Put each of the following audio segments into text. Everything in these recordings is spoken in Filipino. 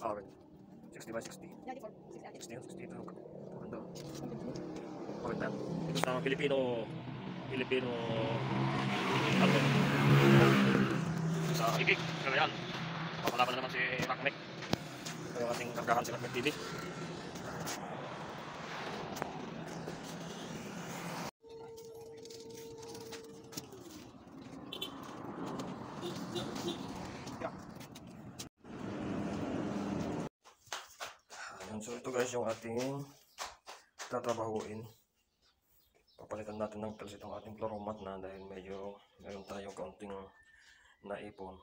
Sorry. 60 by 60. 60 yun, 60 ito. Maganda. Maganda. Ito sa Pilipino album. Sa Igig, Cagayan. Papalaban na naman si Macmec. Ito yung ating kargahan si Macmec TV. So ito guys yung ating tatrabahuin. Papalitan natin ng tiles itong ating floor mat na dahil medyo meron tayong kaunting naipon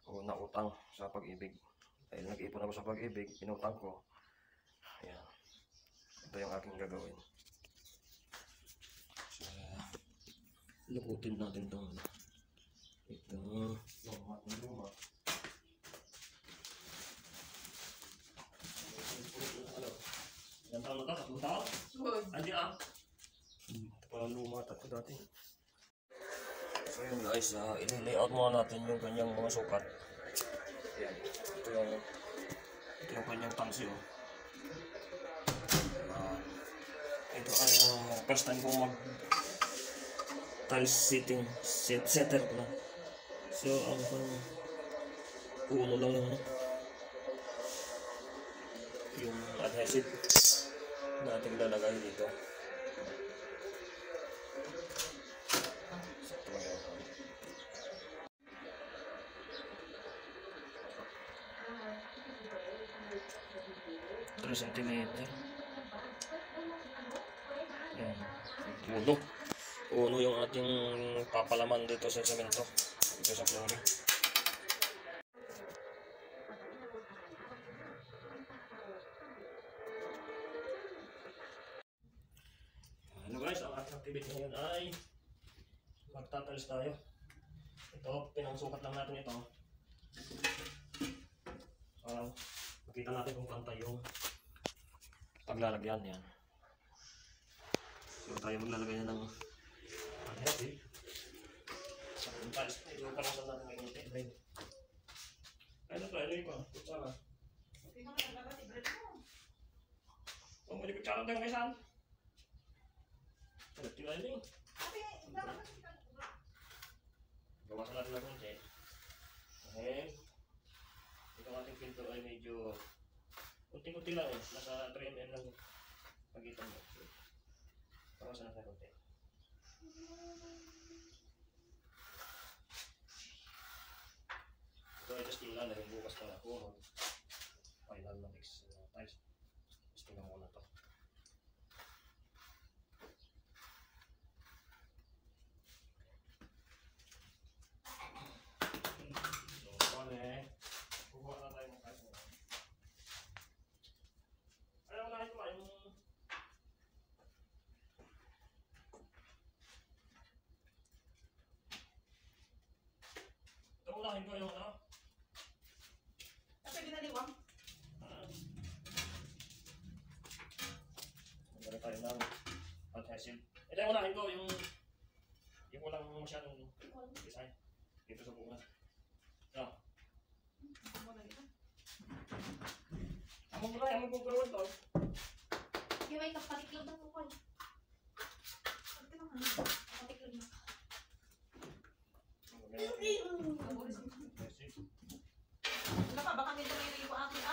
o nautang sa pag-ibig. Dahil nag-ipon ako sa pag-ibig, inutang ko. Ayan. Ito yung aking gagawin. So, lukutin natin itong floor mat ng luma. Ilang taon na ito? 3 taon? Hindi ah. Ito pala luma ito dati. So yun guys, i-layout muna natin yung kanyang mga sukat. Ayan. Ito yung kanyang tansi. Ito ay first time ko mag tiles setter ko na. So ang uno lang yung adhesive natin lalagay dito. Ito 3 cm. Yan. Uno yung ating papalaman dito sa semento. Dito sa flooring. Hello guys, ang ating activity ngayon ay magtatiles tayo. Ito, pinangsukat lang natin ito. Makita natin kung pantay yung paglalagyan yan. So tayo maglalagay na ng adhesive. Sa tiles, ito pa lang sa natin ngayon ito. Ano to, ito ko. Kutsara. Oh, may kutsara tayo ngayon saan? Tingnan din. Gawasan natin na konti. Okay. Itong ating pinto ay medyo kunti-kunti lang eh. Nasa 3 mm lang pagitan mo. Gawasan natin na konti. Ito ay testing lang dahil bukas na ako. Final na next tiles. Testing na muna ito. Kukuha na tayo ng tiles mo. Ayaw na ito yung ito unahin ko yung ano? Kasi binaliwang? Magdala tayo ng adhesive. Ito yung unahin ko yung walang masyadong design. Dito sa bunga. Ito. Among ko pero ito. Yung may kapatiklog ng ukol. Pagka naman, kapatiklog na. Wala pa, baka medyo may ribo akin.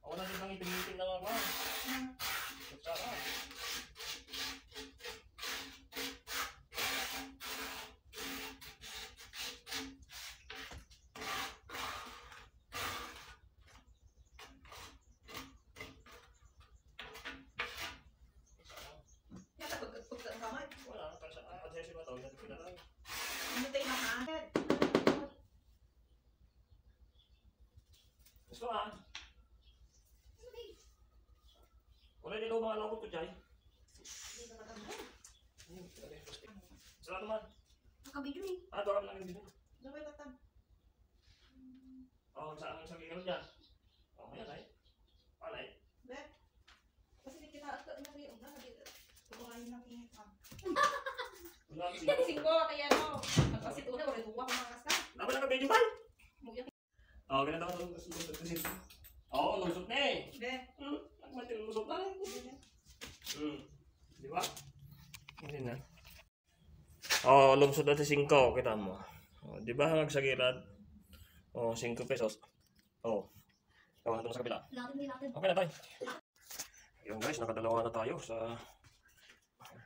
Ako na din bang ipigitin lang ako. Kutsara. Wala, para sa adhesive na ito, hindi na tayo. Hindi tayo makaakit. Gusto ka? Wala din daw mga lobot ko dyan. Hindi ka matanda. Salamat naman. Nakabidyo eh. Doram lang yung dito. Naway tatag. Saan sa gigil dyan? Ayan ay. Palay. Bet. Kasi hindi kita at na rin. Kukuhain ng ingit ka. Singko, kaya no. Magpasit una, wala duwa kung makas ka. Dapat lang ka-video ba? Oo, ganun naman ang lusot kasi. Oo, lusot na eh. Hindi. Nagmati lusot na eh. Di ba? Hindi na. Oo, lusot na si 5. Kita mo. Oh, di ba hanggang sa gilad? Oh, 5 pesos. Oh. Ewan natin sa kabila. Okay na tayo. Yun guys, nakadalawa na tayo sa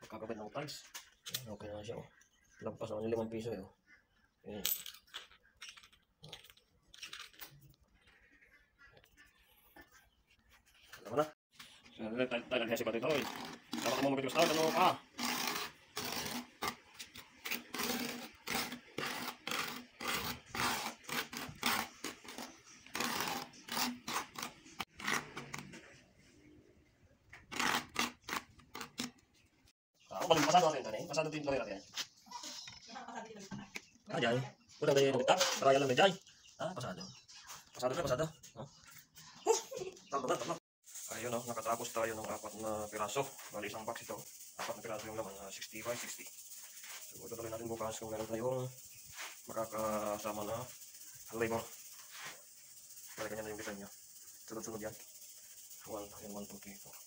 pagkakabit ng tiles. Okay na siya. Oh. Lampas naman yung 5 piso eh. Okay. Alam mo na. Tayo naghesi pa dito eh. Dapat mo mabit yung style. Ano ka? Pasado natin ito eh. Pasado din ito natin. Ah, Jai. Udah dari dokter, trial lang Jai. Ah, pasado. Pasado na, pasado. Tama. Ayun oh, nakatapos tayo ng 4 na piraso. Bali isang box ito. 4 na piraso yung laman, 60 by 60. So, tutuloy natin bukas kung meron tayong makakasama na labor. Bali ganyan na yung design niya. Sunod-sunod yan. 1, 2, 3, 4.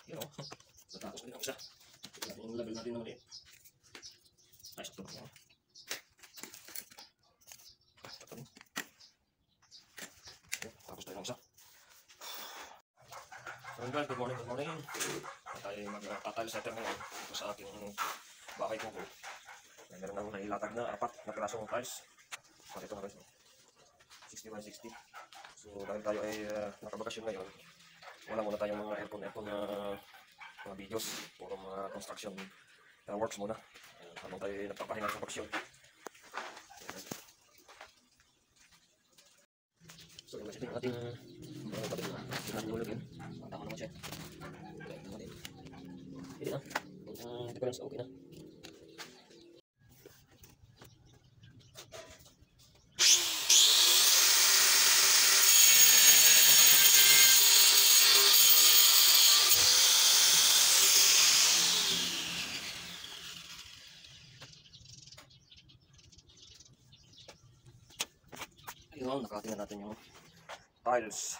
Yun o. Natapos ko yung isa. Yung level natin na maliit. Ay, sakto na. Tapos tayo ng isa. So guys, good morning, good morning. Tayo mag-tile setter ngayon. Ito sa aking bahay kuko. Meron nang nailatag na 4 na pirasong tiles. So ito na guys. 60 by 60. So dahil tayo ay nakabakasyon ngayon, wala muna tayong mga aircon na mga videos, puro mga construction works muna. Habang tayo ay nagpapahinga sa bakasyon. So yung ating tabi na natin nulugin. Tama naman siya. Okay, tama din. Hindi na. Ang difference okay na. Ayun, nakatingnan natin yung tiles.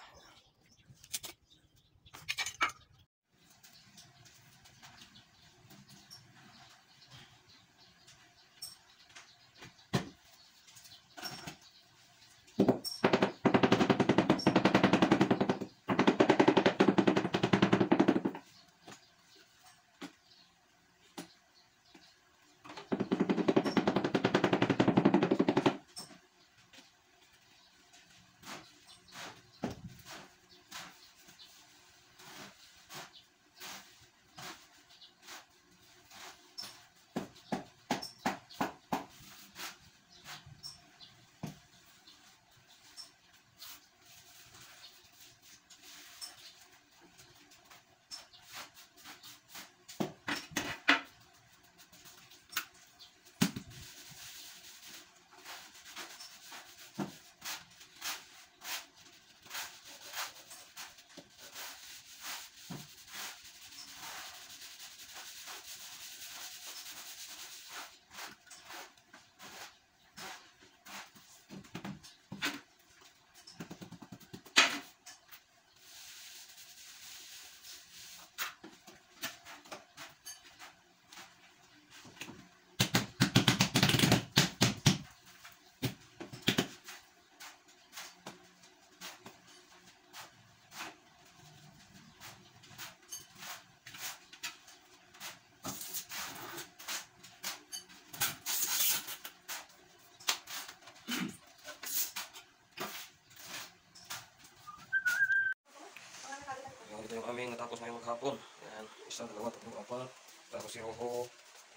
hapon. Yan, isa, dalawa, tatlo, apat. Tapos si Rocco.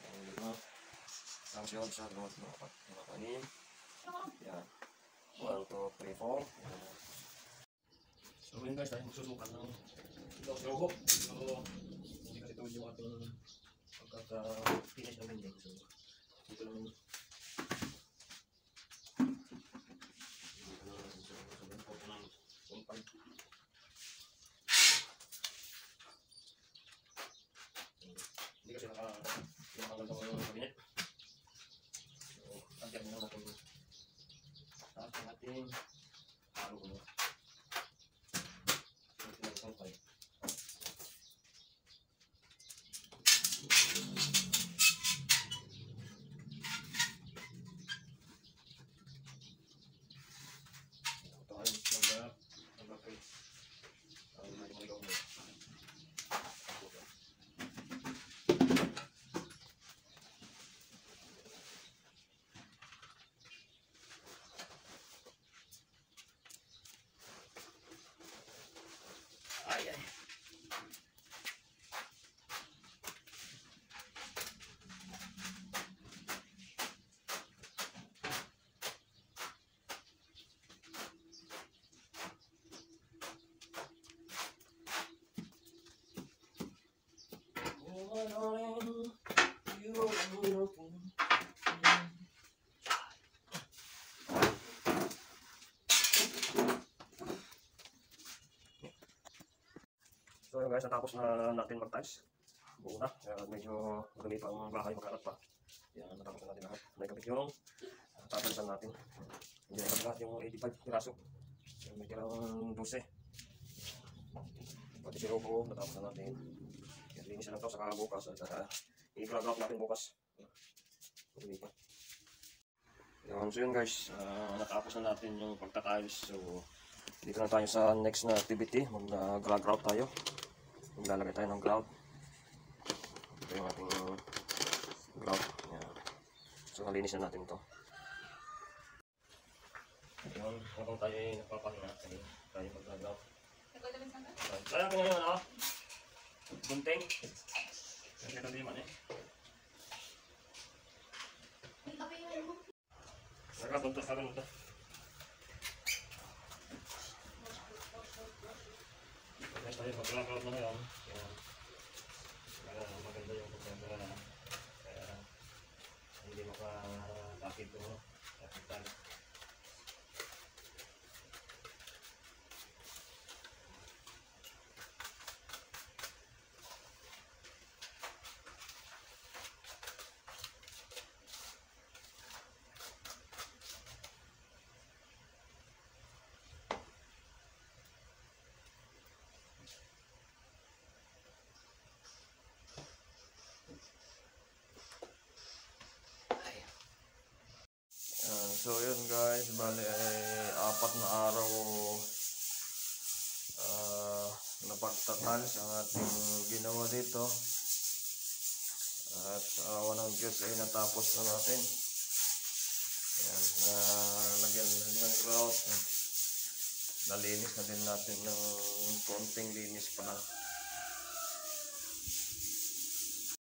Yan, lima. Tapos yun, isa, dalawa, tatlo, apat. Lima, anim. Yan. 1, 2, 3, 4. Yan. So yun guys, tayo magsusukan ng ito si Rocco. So, hindi kasi tuwid yung ating pagkaka-finish ng bending. So, dito naman. Hindi kasi nakakaganda mo yung kabinet. So, agad na natin taas ang ating halo ko. So, tinagsan tayo. Ito ay mag-apay. Ay, maligaw mo. Ay, ay. So yun guys, natapos na natin mag-tiles. Buo na. Medyo madami pa ang bahay, magkalat pa. Yan, natapos na natin lahat. Naikabit yung tatalisan natin. Hindi naikabit lahat yung 85 piraso. So, may tirang 12. Pati si Robo, natapos na natin. Yan, linis na lang ito saka bukas. I-grab natin bukas. Hindi pa. Yun, so yun guys, natapos na natin yung pagta-tiles. So, dito na tayo sa next na activity. Mag-grout tayo. Maglalagay tayo ng grout. Ito yung ating grout. Yan. So, nalinis na natin ito. Yun, habang tayo ay nagpapahinga, tayo mag-grout. Kaya natin ngayon, ano? Gunting. Ito din man eh. Nagkapunta sa akin ito. Kaya tayo mag-grout na ngayon. Kaya maganda yung pagkagara. Kaya hindi makakakit ito. Kapitan. So yun guys, bali ay 4 na araw na pagtatals ang ating ginawa dito. At awa ng Diyos ay natapos na natin. Yan, lagyan ng grout. Nalinis na din natin ng konting linis pa lang.